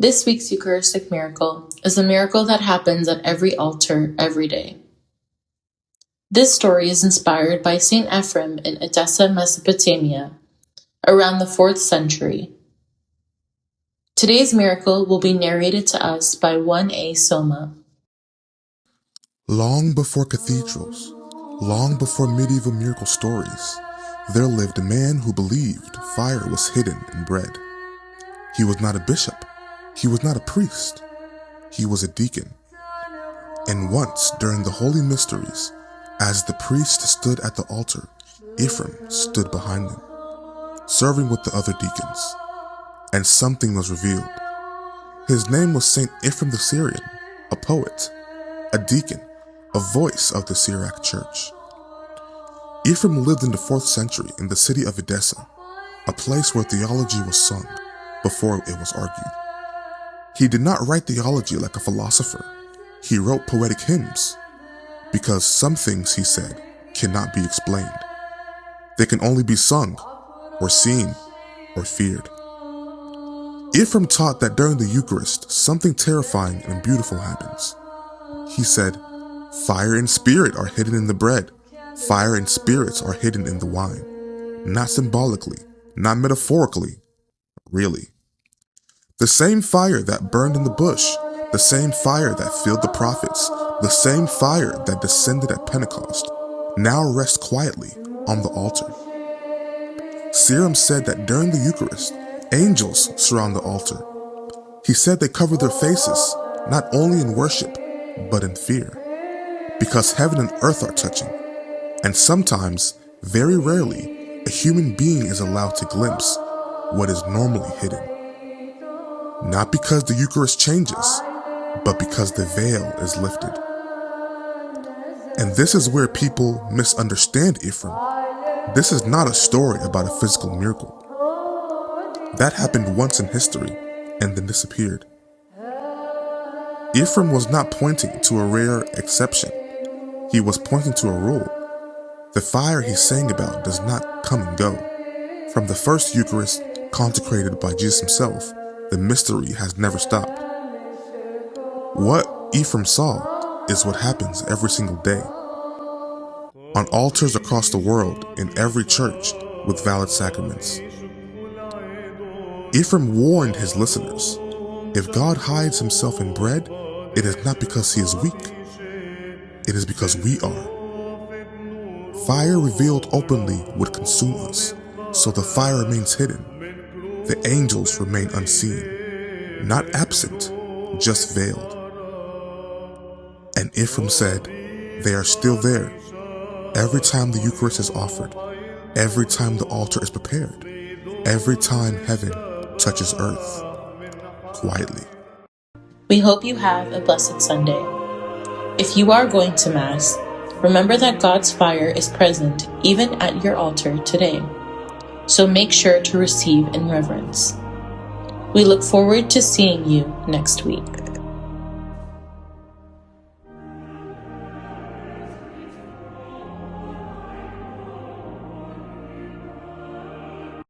This week's Eucharistic miracle is a miracle that happens at every altar every day. This story is inspired by St. Ephrem in Edessa, Mesopotamia, around the 4th century. Today's miracle will be narrated to us by 1A Soma. Long before cathedrals, long before medieval miracle stories, there lived a man who believed fire was hidden in bread. He was not a bishop. He was not a priest. He was a deacon. And once during the holy mysteries, as the priest stood at the altar, Ephrem stood behind him, serving with the other deacons. And something was revealed. His name was Saint Ephrem the Syrian, a poet, a deacon, a voice of the Syriac church. Ephrem lived in the 4th century in the city of Edessa, a place where theology was sung before it was argued. He did not write theology like a philosopher. He wrote poetic hymns, because some things, he said, cannot be explained. They can only be sung, or seen, or feared. Ephrem taught that during the Eucharist, something terrifying and beautiful happens. He said, "Fire and spirit are hidden in the bread. Fire and spirits are hidden in the wine." Not symbolically, not metaphorically, really. The same fire that burned in the bush, the same fire that filled the prophets, the same fire that descended at Pentecost, now rests quietly on the altar. Syriac said that during the Eucharist, angels surround the altar. He said they cover their faces, not only in worship, but in fear, because heaven and earth are touching, and sometimes, very rarely, a human being is allowed to glimpse what is normally hidden. Not because the Eucharist changes, but because the veil is lifted. And this is where people misunderstand Ephrem. This is not a story about a physical miracle. That happened once in history and then disappeared. Ephrem was not pointing to a rare exception. He was pointing to a rule. The fire he sang about does not come and go. From the first Eucharist consecrated by Jesus himself, the mystery has never stopped. What Ephrem saw is what happens every single day. On altars across the world, in every church with valid sacraments. Ephrem warned his listeners, if God hides himself in bread, it is not because he is weak. It is because we are. Fire revealed openly would consume us, so the fire remains hidden. The angels remain unseen, not absent, just veiled. And Ephrem said, they are still there. Every time the Eucharist is offered, every time the altar is prepared, every time heaven touches earth, quietly. We hope you have a blessed Sunday. If you are going to Mass, remember that God's fire is present even at your altar today. So make sure to receive in reverence. We look forward to seeing you next week.